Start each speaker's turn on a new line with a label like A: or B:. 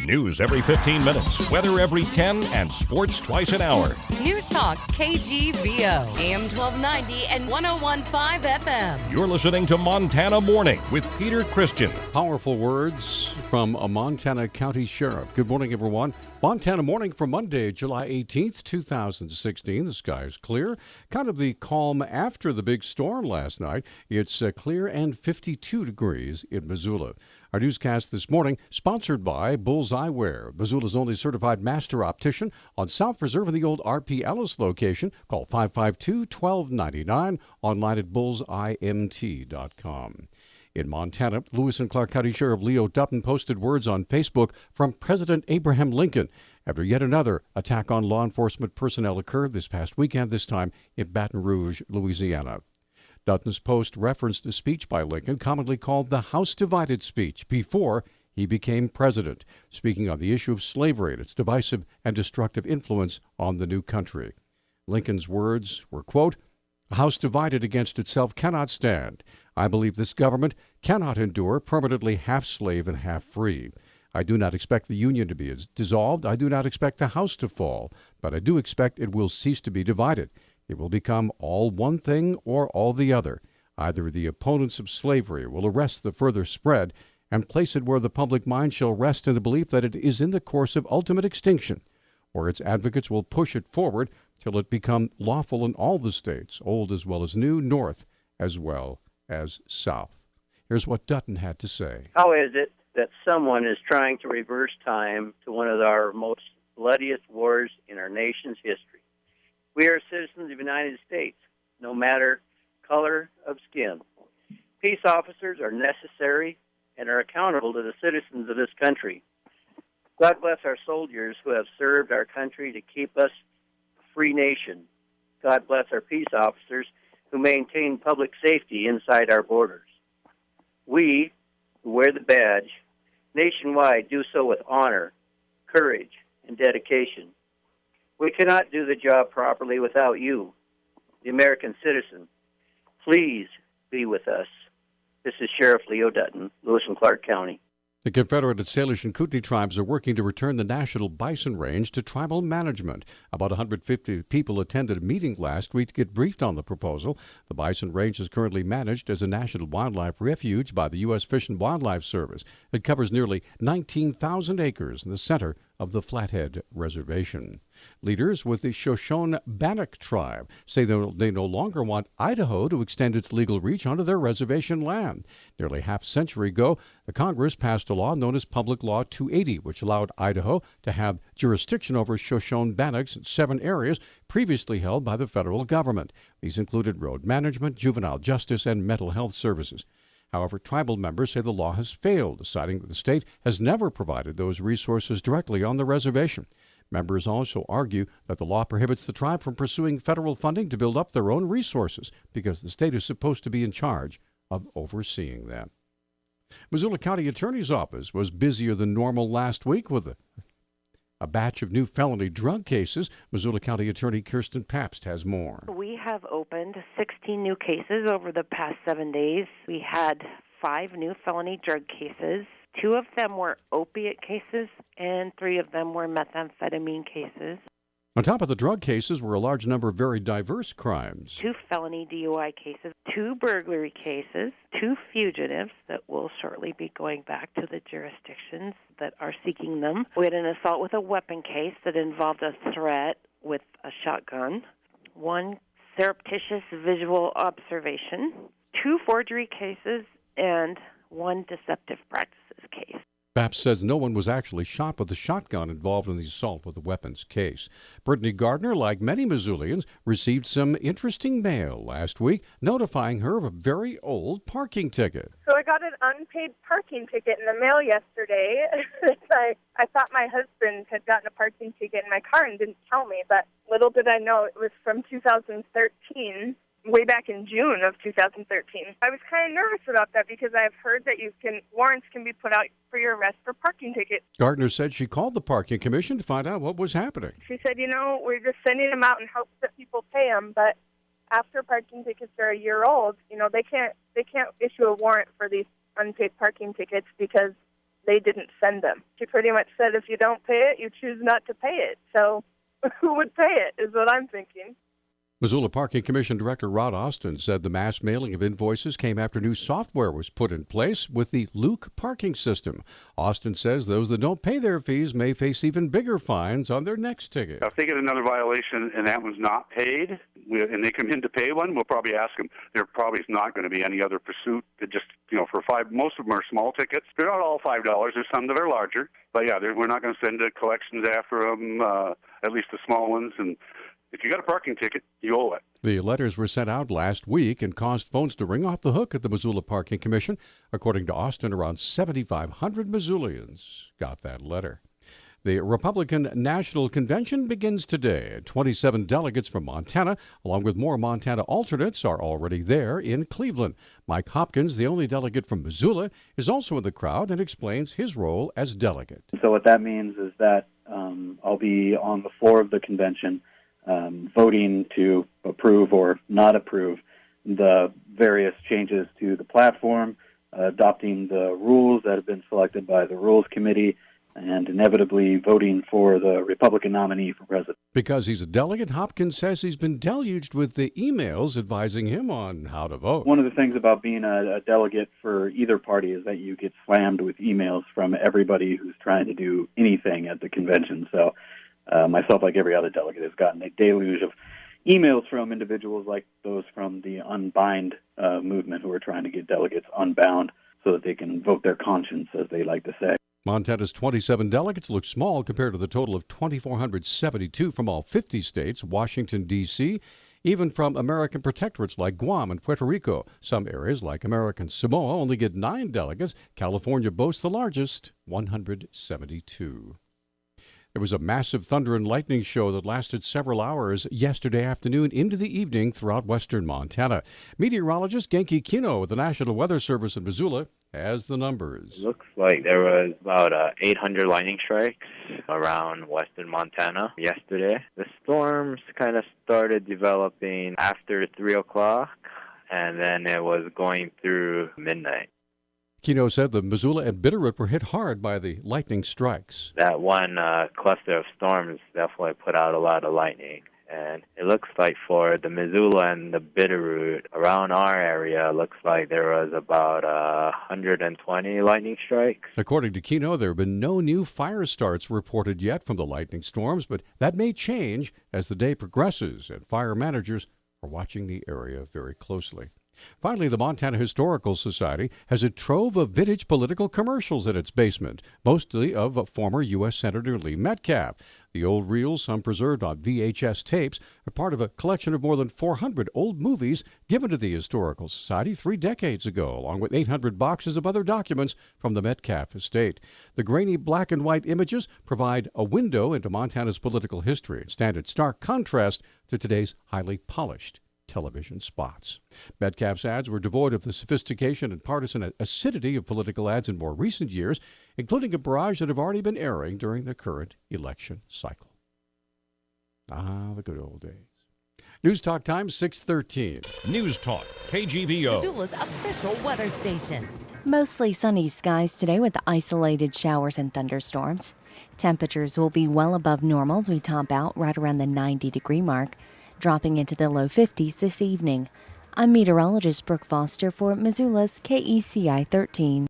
A: News every 15 minutes, weather every 10, and sports twice an hour.
B: Newstalk, KGVO, AM 1290 and 101.5 FM.
A: You're listening to Montana Morning with Peter Christian.
C: Powerful words from a Montana County Sheriff. Good morning, everyone. Montana Morning for Monday, July 18th, 2016. The sky is clear. Kind of the calm after the big storm last night. It's clear and 52 degrees in Missoula. Our newscast this morning sponsored by Bulls Eyewear, Missoula's only certified master optician on South Preserve in the old R.P. Ellis location. Call 552-1299, online at bullseyemt.com. In Montana, Lewis and Clark County Sheriff Leo Dutton posted words on Facebook from President Abraham Lincoln after yet another attack on law enforcement personnel occurred this past weekend, this time in Baton Rouge, Louisiana. Dutton's post referenced a speech by Lincoln commonly called the House Divided speech before he became president, speaking on the issue of slavery and its divisive and destructive influence on the new country. Lincoln's words were, quote, "A house divided against itself cannot stand. I believe this government cannot endure permanently half slave and half free. I do not expect the Union to be dissolved. I do not expect the House to fall, but I do expect it will cease to be divided. It will become all one thing or all the other. Either the opponents of slavery will arrest the further spread and place it where the public mind shall rest in the belief that it is in the course of ultimate extinction, or its advocates will push it forward till it become lawful in all the states, old as well as new, north as well as south." Here's what Dutton had to say.
D: How is it that someone is trying to reverse time to one of our most bloodiest wars in our nation's history? We are citizens of the United States, no matter color of skin. Peace officers are necessary and are accountable to the citizens of this country. God bless our soldiers who have served our country to keep us a free nation. God bless our peace officers who maintain public safety inside our borders. We, who wear the badge, nationwide do so with honor, courage, and dedication. We cannot do the job properly without you, the American citizen. Please be with us. This is Sheriff Leo Dutton, Lewis and Clark County.
C: The Confederate and Salish and Kootenai tribes are working to return the National Bison Range to tribal management. About 150 people attended a meeting last week to get briefed on the proposal. The Bison Range is currently managed as a National Wildlife Refuge by the U.S. Fish and Wildlife Service. It covers nearly 19,000 acres in the center of the Flathead Reservation. Leaders with the Shoshone-Bannock tribe say they no longer want Idaho to extend its legal reach onto their reservation land. Nearly half a century ago, the Congress passed a law known as Public Law 280, which allowed Idaho to have jurisdiction over Shoshone-Bannocks in 7 areas previously held by the federal government. These included road management, juvenile justice, and mental health services. However, tribal members say the law has failed, citing that the state has never provided those resources directly on the reservation. Members also argue that the law prohibits the tribe from pursuing federal funding to build up their own resources because the state is supposed to be in charge of overseeing them. Missoula County Attorney's Office was busier than normal last week with a batch of new felony drug cases. Missoula County Attorney Kirsten Pabst has more.
E: We have opened 16 new cases over the past 7 days. We had 5 new felony drug cases. 2 of them were opiate cases, and 3 of them were methamphetamine cases.
C: On top of the drug cases were a large number of very diverse crimes.
E: 2 felony DUI cases, 2 burglary cases, 2 fugitives that will shortly be going back to the jurisdictions that are seeking them. We had an assault with a weapon case that involved a threat with a shotgun, 1 surreptitious visual observation, 2 forgery cases, and 1 deceptive practices case.
C: Pabst says no one was actually shot with a shotgun involved in the assault with a weapons case. Brittany Gardner, like many Missoulians, received some interesting mail last week notifying her of a very old parking ticket.
F: So I got an unpaid parking ticket in the mail yesterday. I thought my husband had gotten a parking ticket in my car and didn't tell me, but little did I know it was from 2013. Way back in June of 2013. I was kind of nervous about that because I've heard that warrants can be put out for your arrest for parking tickets.
C: Gardner said she called the parking commission to find out what was happening.
F: She said, we're just sending them out in hopes that people pay them, but after parking tickets are a year old, they can't issue a warrant for these unpaid parking tickets because they didn't send them. She pretty much said, if you don't pay it, you choose not to pay it. So who would pay it is what I'm thinking.
C: Missoula Parking Commission Director Rod Austin said the mass mailing of invoices came after new software was put in place with the Luke parking system. Austin says those that don't pay their fees may face even bigger fines on their next ticket.
G: If they get another violation and that one's not paid, and they come in to pay one, we'll probably ask them. There probably is not going to be any other pursuit. Just, for most of them are small tickets. They're not all $5. There's some that are larger. But yeah, we're not going to send collections after them, at least the small ones. And if you got a parking ticket, you owe it.
C: The letters were sent out last week and caused phones to ring off the hook at the Missoula Parking Commission. According to Austin, around 7,500 Missoulians got that letter. The Republican National Convention begins today. 27 delegates from Montana, along with more Montana alternates, are already there in Cleveland. Mike Hopkins, the only delegate from Missoula, is also in the crowd and explains his role as delegate.
H: So what that means is that I'll be on the floor of the convention voting to approve or not approve the various changes to the platform, adopting the rules that have been selected by the Rules Committee, and inevitably voting for the Republican nominee for president.
C: Because he's a delegate, Hopkins says he's been deluged with the emails advising him on how to vote.
H: One of the things about being a delegate for either party is that you get slammed with emails from everybody who's trying to do anything at the convention. So myself, like every other delegate, has gotten a deluge of emails from individuals like those from the Unbind movement who are trying to get delegates unbound so that they can vote their conscience, as they like to say.
C: Montana's 27 delegates look small compared to the total of 2,472 from all 50 states, Washington, D.C., even from American protectorates like Guam and Puerto Rico. Some areas, like American Samoa, only get 9 delegates. California boasts the largest, 172. There was a massive thunder and lightning show that lasted several hours yesterday afternoon into the evening throughout western Montana. Meteorologist Genki Kino with the National Weather Service in Missoula has the numbers.
I: Looks like there was about 800 lightning strikes around western Montana yesterday. The storms kind of started developing after 3 o'clock, and then it was going through midnight.
C: Kino said the Missoula and Bitterroot were hit hard by the lightning strikes.
I: That one cluster of storms definitely put out a lot of lightning. And it looks like for the Missoula and the Bitterroot around our area, looks like there was about 120 lightning strikes.
C: According to Kino, there have been no new fire starts reported yet from the lightning storms, but that may change as the day progresses, and fire managers are watching the area very closely. Finally, the Montana Historical Society has a trove of vintage political commercials in its basement, mostly of former U.S. Senator Lee Metcalf. The old reels, some preserved on VHS tapes, are part of a collection of more than 400 old movies given to the Historical Society 3 decades ago, along with 800 boxes of other documents from the Metcalf estate. The grainy black and white images provide a window into Montana's political history and stand in stark contrast to today's highly polished television spots. Metcalf's ads were devoid of the sophistication and partisan acidity of political ads in more recent years, including a barrage that have already been airing during the current election cycle. Ah, the good old days. Newstalk time, 6:13.
A: Newstalk, KGVO.
B: Missoula's official weather station.
J: Mostly sunny skies today with isolated showers and thunderstorms. Temperatures will be well above normal as we top out right around the 90-degree mark, dropping into the low 50s this evening. I'm meteorologist Brooke Foster for Missoula's KECI 13.